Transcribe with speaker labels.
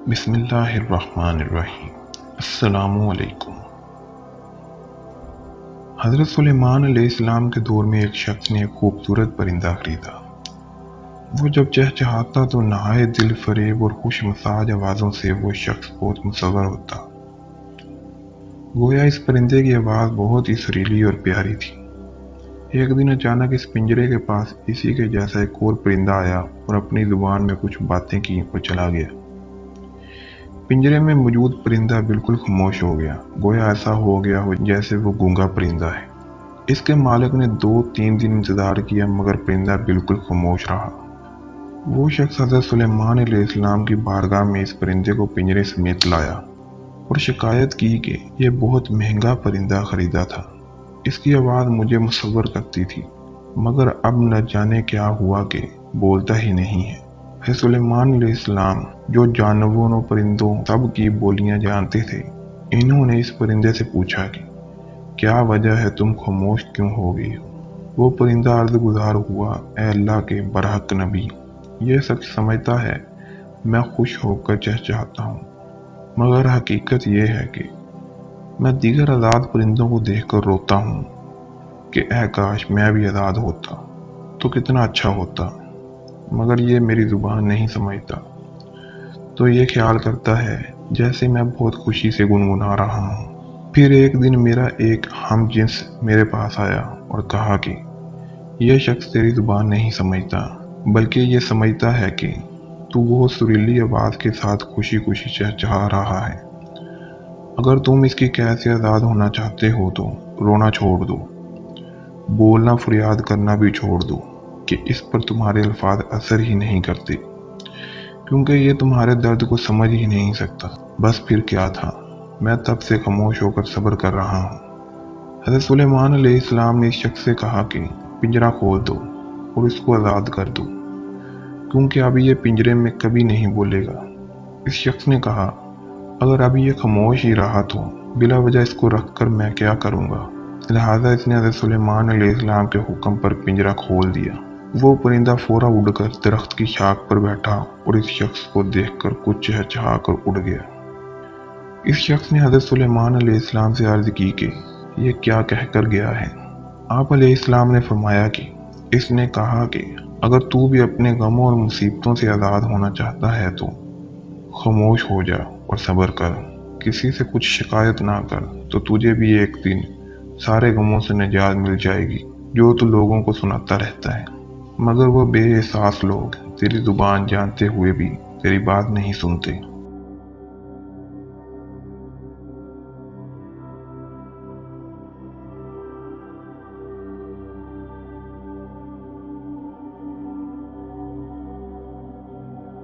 Speaker 1: بسم اللہ الرحمن الرحیم۔ السلام علیکم۔ حضرت سلیمان علیہ السلام کے دور میں ایک شخص نے ایک خوبصورت پرندہ خریدا۔ وہ جب چہچہاتا تو نہایت دل فریب اور خوش مزاج آوازوں سے وہ شخص بہت مصور ہوتا۔ گویا اس پرندے کی آواز بہت ہی سریلی اور پیاری تھی۔ ایک دن اچانک اس پنجرے کے پاس اسی کے جیسا ایک اور پرندہ آیا اور اپنی زبان میں کچھ باتیں کی اور چلا گیا۔ پنجرے میں موجود پرندہ بالکل خاموش ہو گیا، گویا ایسا ہو گیا ہو جیسے وہ گونگا پرندہ ہے۔ اس کے مالک نے 2-3 دن انتظار کیا مگر پرندہ بالکل خاموش رہا۔ وہ شخص حضرت سلیمان علیہ السلام کی بارگاہ میں اس پرندے کو پنجرے سمیت لایا اور شکایت کی کہ یہ بہت مہنگا پرندہ خریدا تھا، اس کی آواز مجھے مصور کرتی تھی، مگر اب نہ جانے کیا ہوا کہ بولتا ہی نہیں ہے۔ حضرت سلیمان علیہ السلام جو جانوروں پرندوں سب کی بولیاں جانتے تھے، انہوں نے اس پرندے سے پوچھا کہ کیا وجہ ہے، تم خاموش کیوں ہو گئی ہو؟ وہ پرندہ عرض گزار ہوا، اے اللہ کے برحق نبی، یہ سچ سمجھتا ہے میں خوش ہو کر چہچہاتا ہوں، مگر حقیقت یہ ہے کہ میں دیگر آزاد پرندوں کو دیکھ کر روتا ہوں کہ اے کاش میں بھی آزاد ہوتا تو کتنا اچھا ہوتا، مگر یہ میری زبان نہیں سمجھتا، تو یہ خیال کرتا ہے جیسے میں بہت خوشی سے گنگنا رہا ہوں۔ پھر ایک دن میرا ایک ہم جنس میرے پاس آیا اور کہا کہ یہ شخص تیری زبان نہیں سمجھتا، بلکہ یہ سمجھتا ہے کہ تو وہ سریلی آواز کے ساتھ خوشی خوشی چہچہا رہا ہے۔ اگر تم اس کی قید سے آزاد ہونا چاہتے ہو تو رونا چھوڑ دو، بولنا فریاد کرنا بھی چھوڑ دو کہ اس پر تمہارے الفاظ اثر ہی نہیں کرتے، کیونکہ یہ تمہارے درد کو سمجھ ہی نہیں سکتا۔ بس پھر کیا تھا، میں تب سے خاموش ہو کر صبر کر رہا ہوں۔ حضرت سلیمان علیہ السلام نے اس شخص سے کہا کہ پنجرہ کھول دو اور اس کو آزاد کر دو، کیونکہ ابھی یہ پنجرے میں کبھی نہیں بولے گا۔ اس شخص نے کہا اگر ابھی یہ خاموش ہی رہا تو بلا وجہ اس کو رکھ کر میں کیا کروں گا؟ لہٰذا اس نے حضرت سلیمان علیہ السلام کے حکم پر پنجرہ کھول دیا۔ وہ پرندہ فوراً اڑ کر درخت کی شاخ پر بیٹھا اور اس شخص کو دیکھ کر کچھ چہچہا کر اڑ گیا۔ اس شخص نے حضرت سلیمان علیہ السلام سے عرض کی کہ یہ کیا کہہ کر گیا ہے؟ آپ علیہ السلام نے فرمایا کہ اس نے کہا کہ اگر تو بھی اپنے غموں اور مصیبتوں سے آزاد ہونا چاہتا ہے تو خاموش ہو جا اور صبر کر، کسی سے کچھ شکایت نہ کر، تو تجھے بھی ایک دن سارے غموں سے نجات مل جائے گی جو تو لوگوں کو سناتا رہتا ہے، مگر وہ بے احساس لوگ تیری زبان جانتے ہوئے بھی تیری بات نہیں سنتے۔